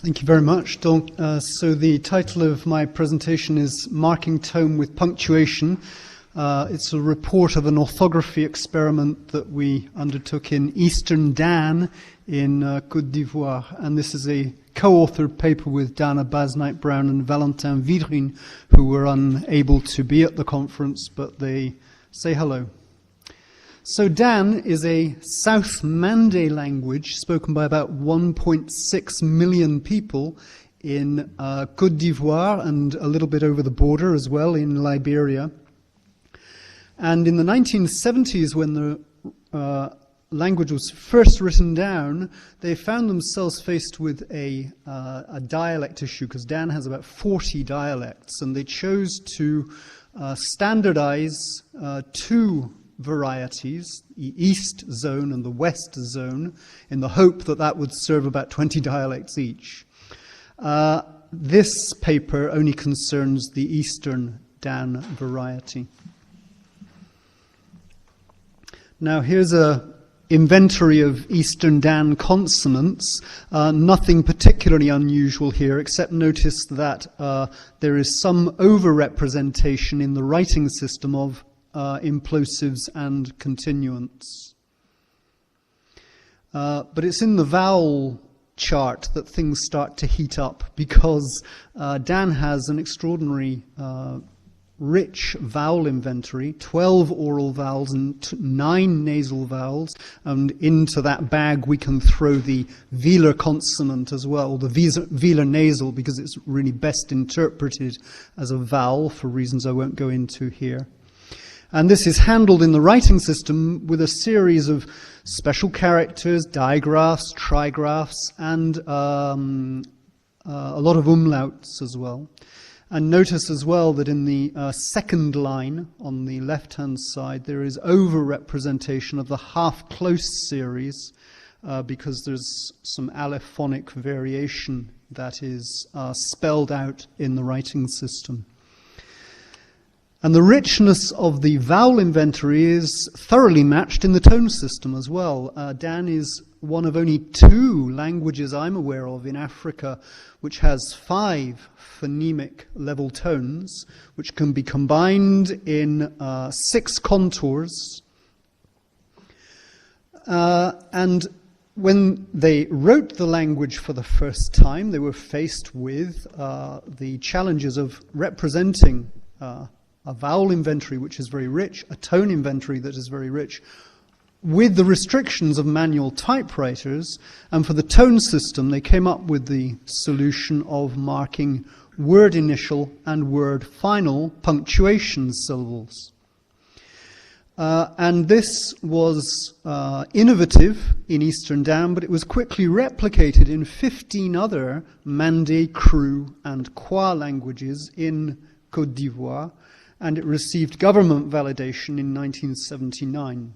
Thank you very much. So the title of my presentation is Marking Tone with Punctuation. It's a report of an orthography experiment that we undertook in Eastern Dan in Côte d'Ivoire. And this is a co-authored paper with Dana Basnight-Brown and Valentin Vydrin, who were unable to be at the conference, but they say hello. So Dan is a South Mandé language spoken by about 1.6 million people in Côte d'Ivoire and a little bit over the border as well in Liberia. And in the 1970s, when the language was first written down, they found themselves faced with a dialect issue, because Dan has about 40 dialects, and they chose to standardize two varieties, the East Zone and the West Zone, in the hope that that would serve about 20 dialects each. This paper only concerns the Eastern Dan variety. Now here's an inventory of Eastern Dan consonants. Nothing particularly unusual here, except notice that there is some over-representation in the writing system of implosives and continuants. But it's in the vowel chart that things start to heat up, because Dan has an extraordinary rich vowel inventory, 12 oral vowels and 9 nasal vowels, and into that bag we can throw the velar consonant as well, the velar nasal, because it's really best interpreted as a vowel for reasons I won't go into here. And this is handled in the writing system with a series of special characters, digraphs, trigraphs, and a lot of umlauts as well. And notice as well that in the second line on the left-hand side, there is over-representation of the half-close series because there's some allophonic variation that is spelled out in the writing system. And the richness of the vowel inventory is thoroughly matched in the tone system as well. Dan is one of only 2 languages I'm aware of in Africa which has 5 phonemic level tones, which can be combined in 6 contours. And when they wrote the language for the first time, they were faced with the challenges of representing a vowel inventory which is very rich, a tone inventory that is very rich, with the restrictions of manual typewriters. And for the tone system, they came up with the solution of marking word initial and word final punctuation syllables. And this was innovative in Eastern Dan, but it was quickly replicated in 15 other Mandé, Kru, and Kwa languages in Côte d'Ivoire, and it received government validation in 1979.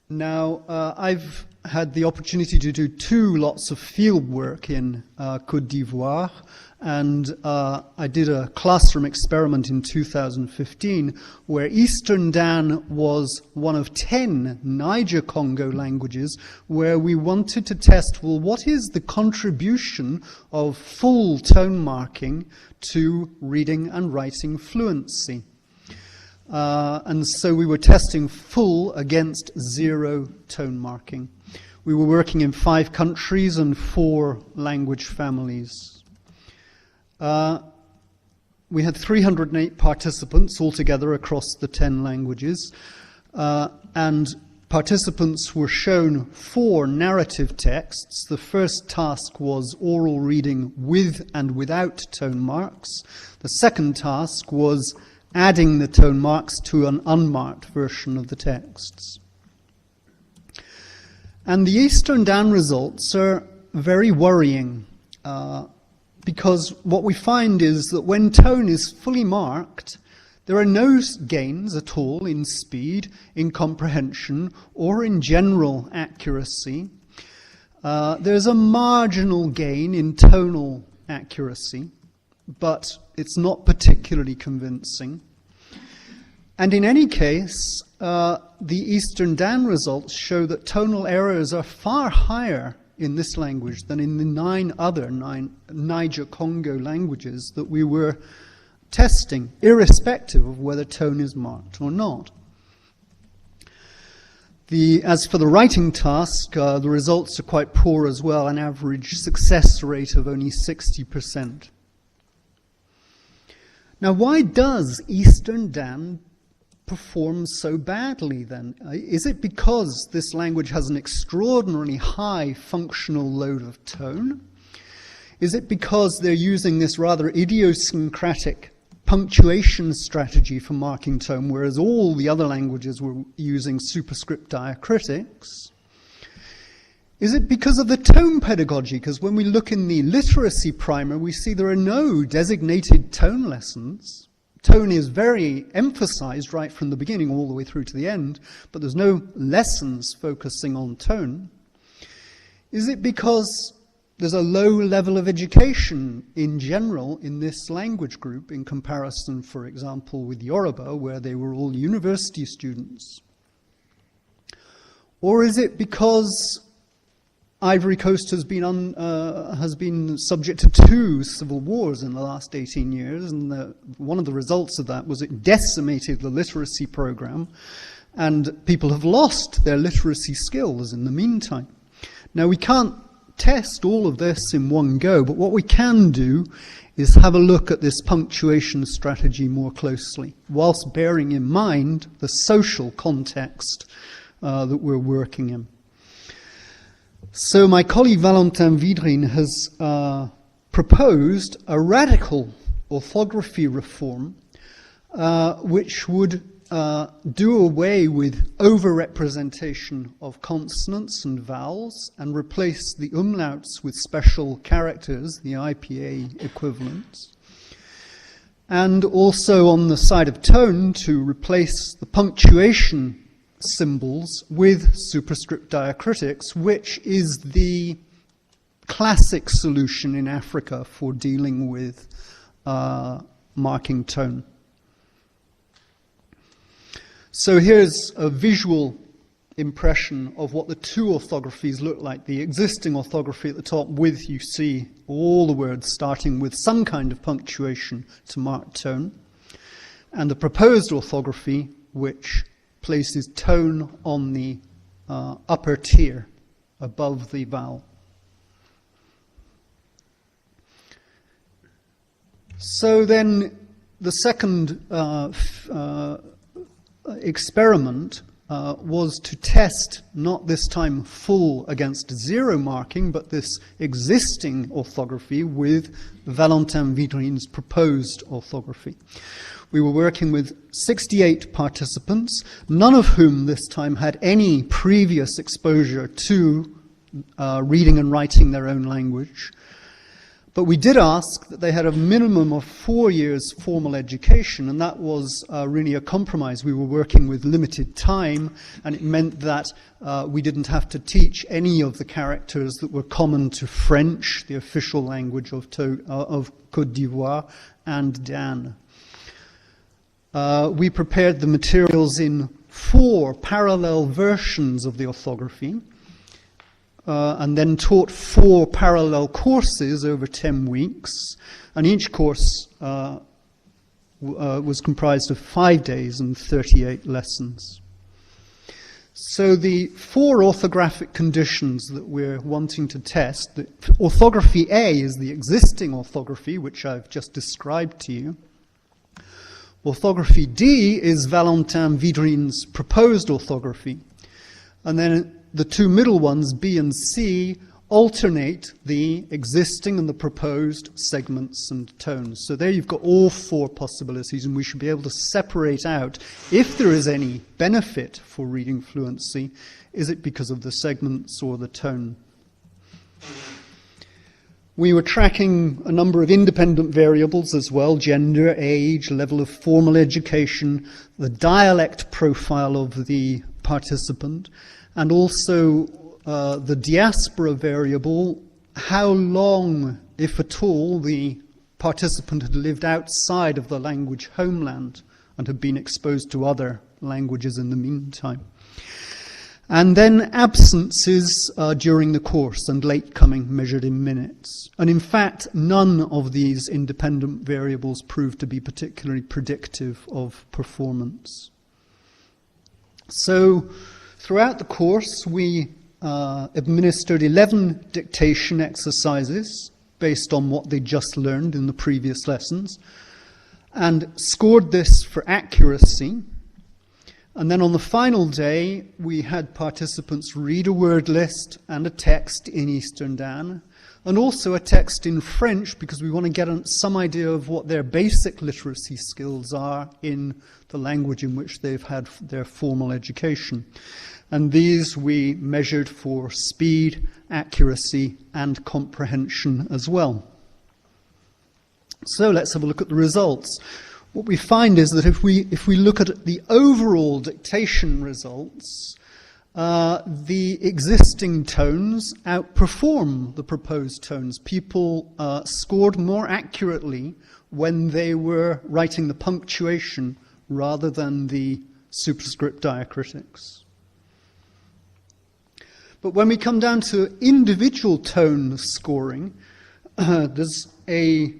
Now, I've had the opportunity to do 2 lots of field work in Côte d'Ivoire, and I did a classroom experiment in 2015 where Eastern Dan was one of 10 Niger-Congo languages where we wanted to test, well, what is the contribution of full tone marking to reading and writing fluency? And so we were testing full against 0 tone marking. We were working in 5 countries and 4 language families. We had 308 participants altogether across the 10 languages, and participants were shown 4 narrative texts. The first task was oral reading with and without tone marks. The second task was adding the tone marks to an unmarked version of the texts. And the Eastern Dan results are very worrying, because what we find is that when tone is fully marked, there are no gains at all in speed, in comprehension, or in general accuracy. There's a marginal gain in tonal accuracy, but it's not particularly convincing. And in any case, the Eastern Dan results show that tonal errors are far higher in this language than in the 9 other Niger-Congo languages that we were testing, irrespective of whether tone is marked or not. As for the writing task, the results are quite poor as well, an average success rate of only 60%. Now, why does Eastern Dan perform so badly then? Is it because this language has an extraordinarily high functional load of tone? Is it because they're using this rather idiosyncratic punctuation strategy for marking tone, whereas all the other languages were using superscript diacritics? Is it because of the tone pedagogy? Because when we look in the literacy primer, we see there are no designated tone lessons. Tone is very emphasized right from the beginning all the way through to the end, but there's no lessons focusing on tone. Is it because there's a low level of education in general in this language group in comparison, for example, with Yoruba, where they were all university students? Or is it because Ivory Coast has been subject to 2 civil wars in the last 18 years, and one of the results of that was it decimated the literacy program, and people have lost their literacy skills in the meantime. Now, we can't test all of this in one go, but what we can do is have a look at this punctuation strategy more closely, whilst bearing in mind the social context that we're working in. So my colleague Valentin Vydrin has proposed a radical orthography reform which would do away with overrepresentation of consonants and vowels and replace the umlauts with special characters, the IPA equivalents. And also on the side of tone, to replace the punctuation symbols with superscript diacritics, which is the classic solution in Africa for dealing with marking tone. So here's a visual impression of what the 2 orthographies look like. The existing orthography at the top with, you see, all the words starting with some kind of punctuation to mark tone, and the proposed orthography, which places tone on the upper tier above the vowel. So then the second experiment was to test, not this time full against 0 marking, but this existing orthography with Valentin Vydrin's proposed orthography. We were working with 68 participants, none of whom this time had any previous exposure to reading and writing their own language. But we did ask that they had a minimum of 4 years formal education, and that was really a compromise. We were working with limited time, and it meant that we didn't have to teach any of the characters that were common to French, the official language of Côte d'Ivoire, and Dan. We prepared the materials in 4 parallel versions of the orthography, and then taught 4 parallel courses over 10 weeks, and each course was comprised of 5 days and 38 lessons. So the 4 orthographic conditions that we're wanting to test, the orthography A is the existing orthography, which I've just described to you. Orthography D is Valentin Vydrin's proposed orthography. And then the 2 middle ones, B and C, alternate the existing and the proposed segments and tones. So there you've got all 4 possibilities, and we should be able to separate out if there is any benefit for reading fluency. Is it because of the segments or the tone? We were tracking a number of independent variables as well: gender, age, level of formal education, the dialect profile of the participant, and also the diaspora variable, how long, if at all, the participant had lived outside of the language homeland and had been exposed to other languages in the meantime. And then absences during the course and late coming measured in minutes. And in fact, none of these independent variables proved to be particularly predictive of performance. So throughout the course, we administered 11 dictation exercises based on what they just learned in the previous lessons, and scored this for accuracy. And then on the final day, we had participants read a word list and a text in Eastern Dan, and also a text in French, because we want to get some idea of what their basic literacy skills are in the language in which they've had their formal education. And these we measured for speed, accuracy, and comprehension as well. So let's have a look at the results. What we find is that if we look at the overall dictation results, the existing tones outperform the proposed tones. People scored more accurately when they were writing the punctuation rather than the superscript diacritics. But when we come down to individual tone scoring, there's a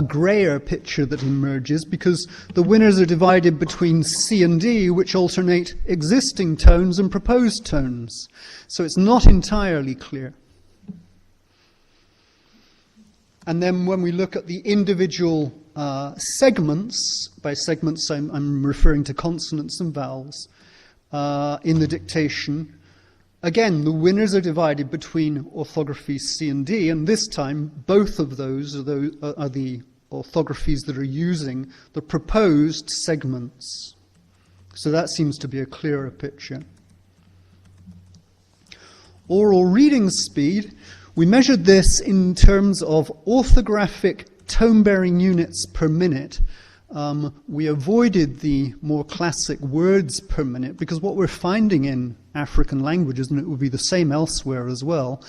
grayer picture that emerges, because the winners are divided between C and D, which alternate existing tones and proposed tones. So it's not entirely clear. And then when we look at the individual segments, by segments I'm referring to consonants and vowels, in the dictation, again, the winners are divided between orthography C and D, and this time both of those are the orthographies that are using the proposed segments. So that seems to be a clearer picture. Oral reading speed, we measured this in terms of orthographic tone-bearing units per minute. We avoided the more classic words per minute, because what we're finding in African languages, and it will be the same elsewhere as well,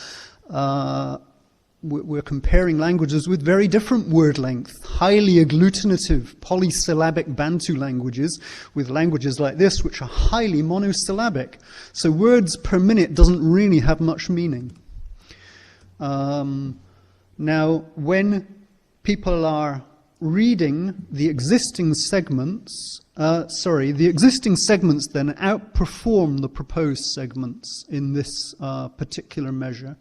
we're comparing languages with very different word length, highly agglutinative, polysyllabic Bantu languages with languages like this, which are highly monosyllabic. So words per minute doesn't really have much meaning. Now, when people are reading the existing segments, the existing segments then outperform the proposed segments in this particular measure.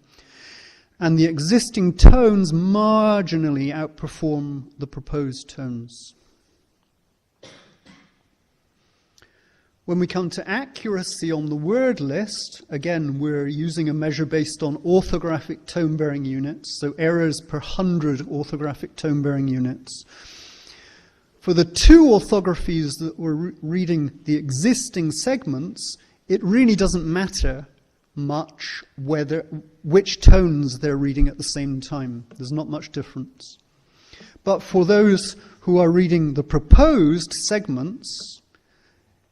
And the existing tones marginally outperform the proposed tones. When we come to accuracy on the word list, again, we're using a measure based on orthographic tone-bearing units, so errors per 100 orthographic tone-bearing units. For the two orthographies that were reading the existing segments, it really doesn't matter much which tones they're reading at the same time. There's not much difference. But for those who are reading the proposed segments,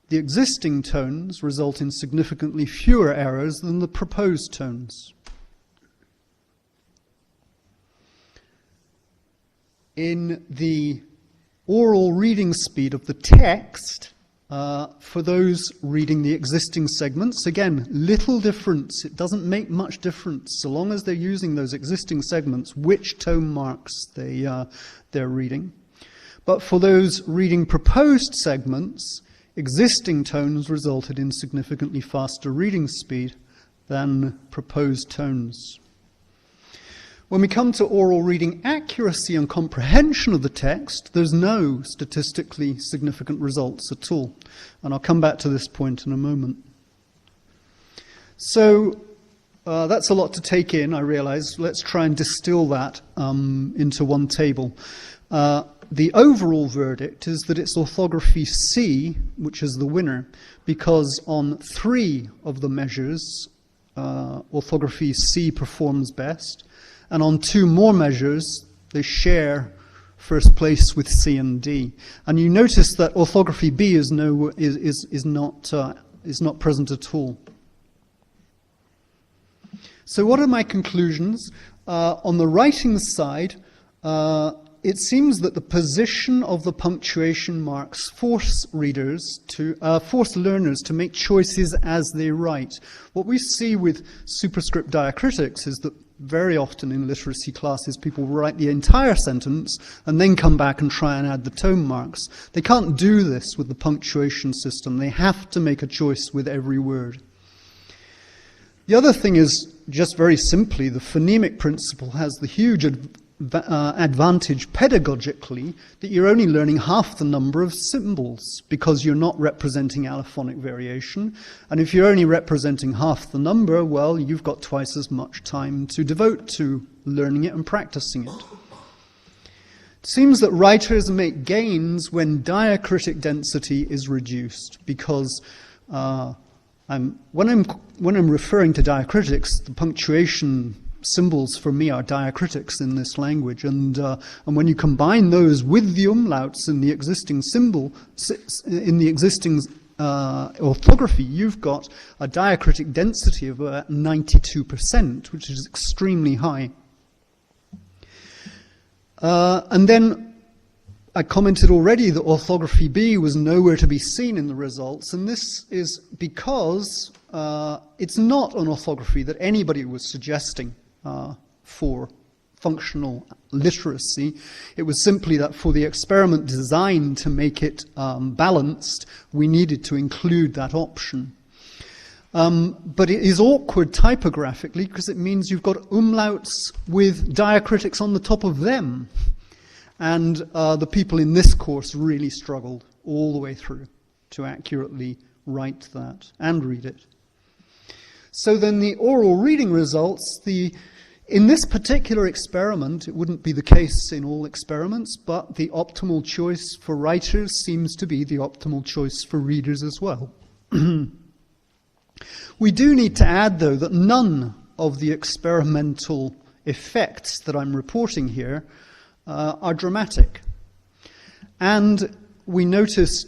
the existing tones result in significantly fewer errors than the proposed tones. In the oral reading speed of the text, for those reading the existing segments, again, little difference. It doesn't make much difference, so long as they're using those existing segments, which tone marks they're reading. But for those reading proposed segments, existing tones resulted in significantly faster reading speed than proposed tones. When we come to oral reading accuracy and comprehension of the text, there's no statistically significant results at all. And I'll come back to this point in a moment. So that's a lot to take in, I realize. Let's try and distill that into one table. The overall verdict is that it's orthography C, which is the winner, because on 3 of the measures, orthography C performs best, and on 2 more measures, they share first place with C and D. And you notice that orthography B is not present at all. So what are my conclusions? On the writing side, it seems that the position of the punctuation marks force learners to make choices as they write. What we see with superscript diacritics is that very often in literacy classes people write the entire sentence and then come back and try and add the tone marks. They can't do this with the punctuation system. They have to make a choice with every word. The other thing is, just very simply, the phonemic principle has the huge advantage pedagogically that you're only learning half the number of symbols because you're not representing allophonic variation. And if you're only representing half the number, well, you've got twice as much time to devote to learning it and practicing it. It seems that writers make gains when diacritic density is reduced because when I'm referring to diacritics, the punctuation symbols for me are diacritics in this language, and when you combine those with the umlauts in the existing orthography, you've got a diacritic density of about 92%, which is extremely high. And then I commented already that orthography B was nowhere to be seen in the results, and this is because it's not an orthography that anybody was suggesting for functional literacy. It was simply that for the experiment designed to make it balanced, we needed to include that option. But it is awkward typographically because it means you've got umlauts with diacritics on the top of them. And the people in this course really struggled all the way through to accurately write that and read it. So then the oral reading results, in this particular experiment, it wouldn't be the case in all experiments, but the optimal choice for writers seems to be the optimal choice for readers as well. We do need to add, though, that none of the experimental effects that I'm reporting here are dramatic. And we noticed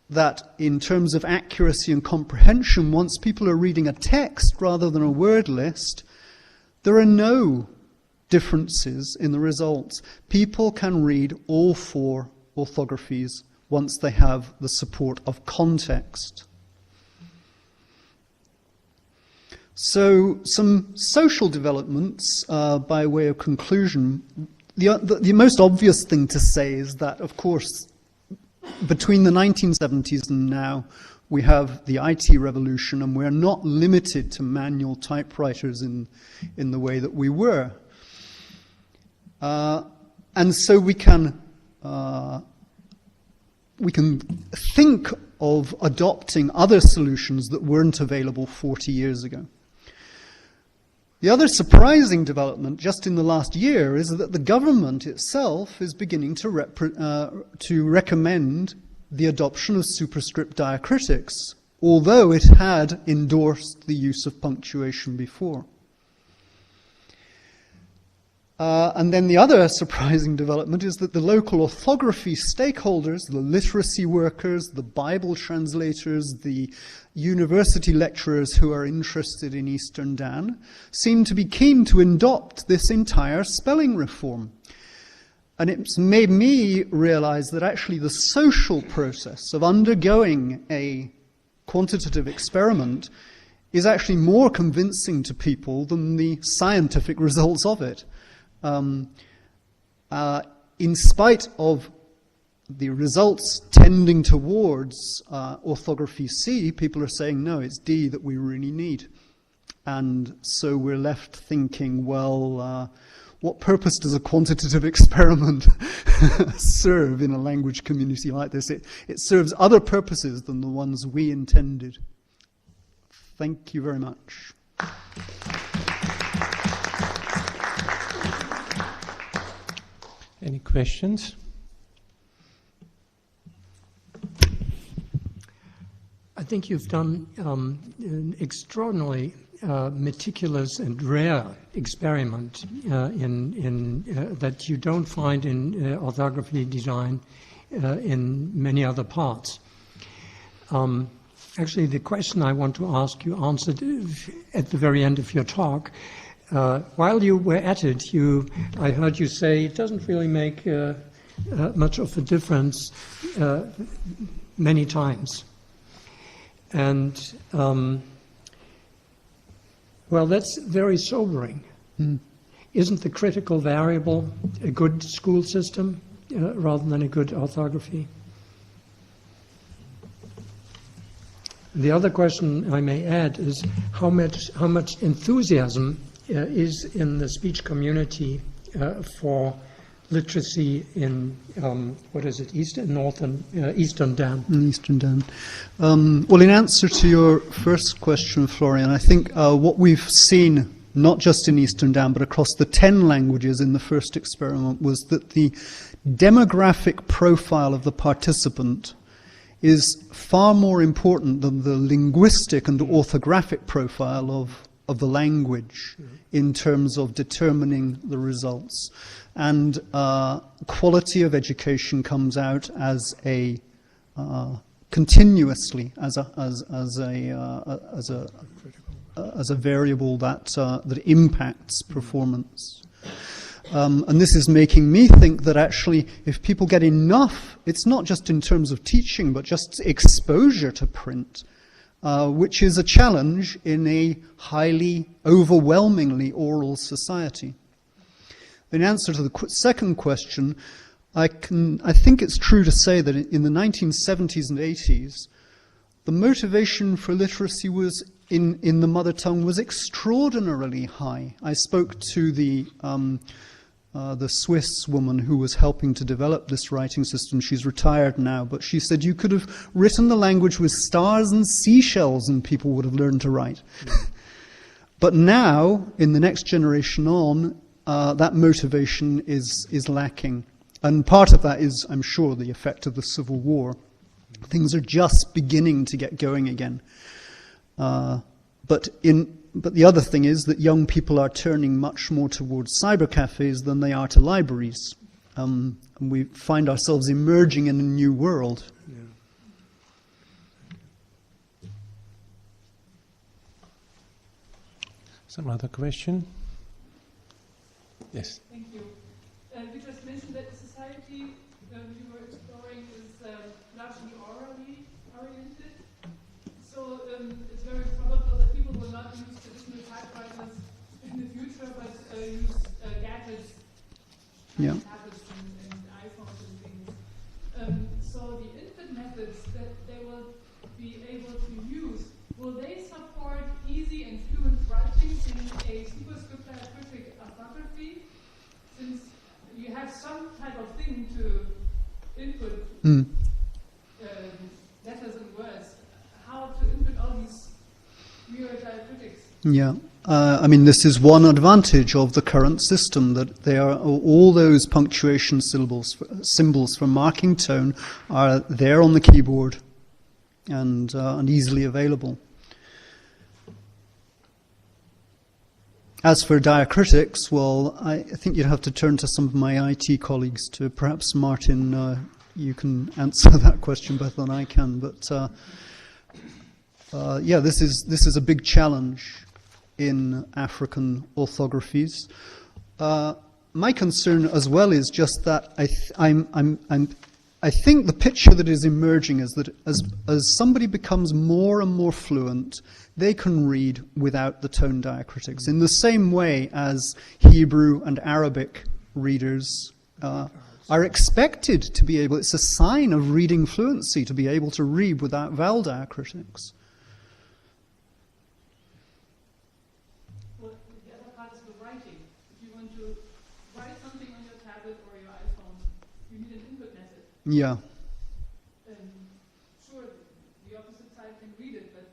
that in terms of accuracy and comprehension, once people are reading a text rather than a word list, there are no differences in the results. People can read all four orthographies once they have the support of context. So some social developments by way of conclusion. The most obvious thing to say is that, of course, between the 1970s and now, we have the IT revolution, and we're not limited to manual typewriters in the way that we were. And so we can think of adopting other solutions that weren't available 40 years ago. The other surprising development just in the last year is that the government itself is beginning to recommend the adoption of superscript diacritics, although it had endorsed the use of punctuation before. And then the other surprising development is that the local orthography stakeholders, the literacy workers, the Bible translators, the university lecturers who are interested in Eastern Dan, seem to be keen to adopt this entire spelling reform. And it's made me realize that actually the social process of undergoing a quantitative experiment is actually more convincing to people than the scientific results of it. In spite of the results tending towards orthography C, people are saying, no, it's D that we really need. And so we're left thinking, well, what purpose does a quantitative experiment serve in a language community like this? It serves other purposes than the ones we intended. Thank you very much. Any questions? I think you've done an extraordinarily meticulous and rare experiment that you don't find in orthography design in many other parts. Actually, the question I want to ask you answered at the very end of your talk. while you were at it, I heard you say it doesn't really make much of a difference many times. And, well, that's very sobering. Mm. Isn't the critical variable a good school system rather than a good orthography? The other question I may add is how much enthusiasm is in the speech community for literacy in Eastern Dan. Eastern Dan. Well, in answer to your first question, Florian, I think what we've seen, not just in Eastern Dan, but across the 10 languages in the first experiment, was that the demographic profile of the participant is far more important than the linguistic and orthographic profile of the language in terms of determining the results. And quality of education comes out as a continuously as a variable that impacts performance. And this is making me think that actually if people get enough, it's not just in terms of teaching, but just exposure to print, which is a challenge in a highly, overwhelmingly oral society. In answer to the second question, I think it's true to say that in the 1970s and 80s, the motivation for literacy was in the mother tongue was extraordinarily high. I spoke to the Swiss woman who was helping to develop this writing system. She's retired now, but she said you could have written the language with stars and seashells and people would have learned to write. But now, in the next generation on, that motivation is lacking. And part of that is, I'm sure, the effect of the Civil War. Things are just beginning to get going again. But the other thing is that young people are turning much more towards cyber cafes than they are to libraries. And we find ourselves emerging in a new world. Yeah. Some other question? Yes. Thank you. You just mentioned that the society you were exploring is largely orally oriented. So it's very probable that people will not use traditional typewriters in the future, but use gadgets, Yeah. tablets and iPhones and things. So the input methods that they will be able to use, will they support easy and fluent writing in a superscript diacritic orthography? Since you have some type of thing to input letters and words, how to input all these weird diacritics? Yeah. I mean, this is one advantage of the current system, that they are all those punctuation symbols for marking tone are there on the keyboard and easily available. As for diacritics, well, I think you'd have to turn to some of my IT colleagues. To perhaps Martin, you can answer that question better than I can. But yeah, this is a big challenge in African orthographies. My concern as well is just that I think the picture that is emerging is that as somebody becomes more and more fluent, they can read without the tone diacritics, in the same way as Hebrew and Arabic readers are expected to be able. It's a sign of reading fluency to be able to read without vowel diacritics. Well, the other part is the writing. If you want to write something on your tablet or your iPhone, you need an input method. Yeah. Sure, the opposite side can read it, but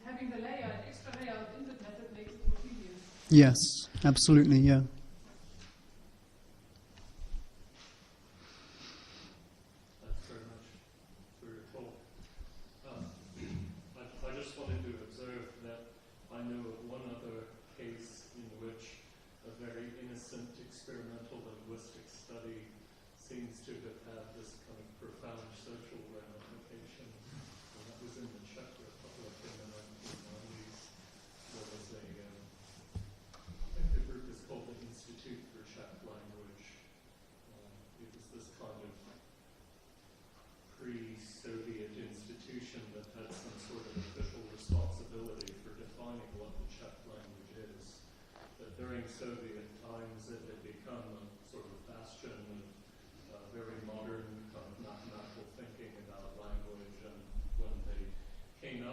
having the layer, an extra layer of input method makes it more tedious. Yes, absolutely, yeah. Thanks very much for your talk. I just wanted to observe that I know of one other case in which a very innocent experimental linguistic study seems to have had this kind of profound social ramification. And that was in the Czech Republic in the 1990s, where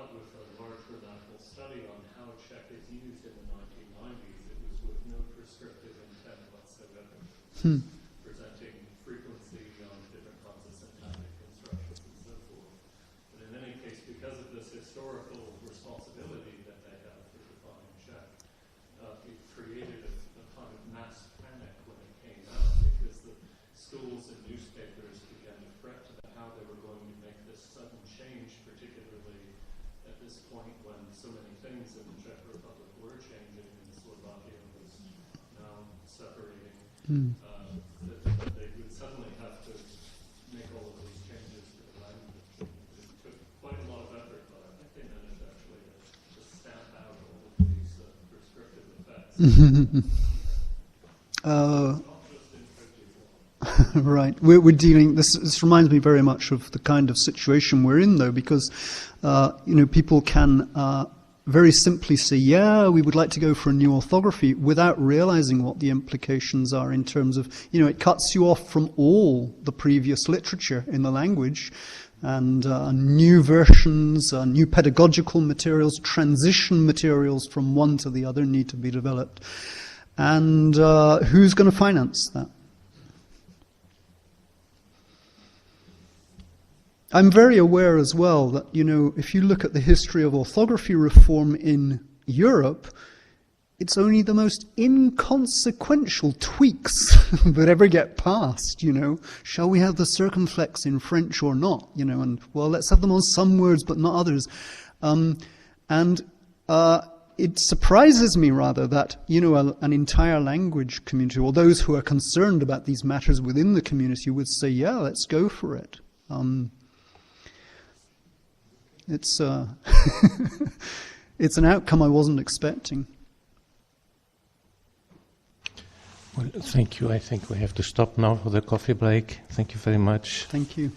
out with a large grammatical study on how Czech is used in the 1990s. It was with no prescriptive intent whatsoever, presenting frequency on different kinds of syntactic constructions and so forth. But in any case, because of this historical responsibility that they have for defining Czech, it created a kind of mass panic when it came out, because the schools and newspapers began to fret about how they were going to make this sudden change, particularly at this point when so many things in the Czech Republic were changing and Slovakia was now separating. That they would suddenly have to make all of these changes to the language. It took quite a lot of effort, but I think they managed actually to stamp out all of these prescriptive effects. Right. We're dealing. This reminds me very much of the kind of situation we're in, though, because people can very simply say, "Yeah, we would like to go for a new orthography," without realizing what the implications are in terms of, it cuts you off from all the previous literature in the language, and new versions, new pedagogical materials, transition materials from one to the other need to be developed. And who's going to finance that? I'm very aware as well that, if you look at the history of orthography reform in Europe, it's only the most inconsequential tweaks that ever get passed, Shall we have the circumflex in French or not? And, well, let's have them on some words but not others. It surprises me, rather, that, an entire language community, or those who are concerned about these matters within the community, would say, yeah, let's go for it. It's it's an outcome I wasn't expecting. Well, thank you. I think we have to stop now for the coffee break. Thank you very much. Thank you.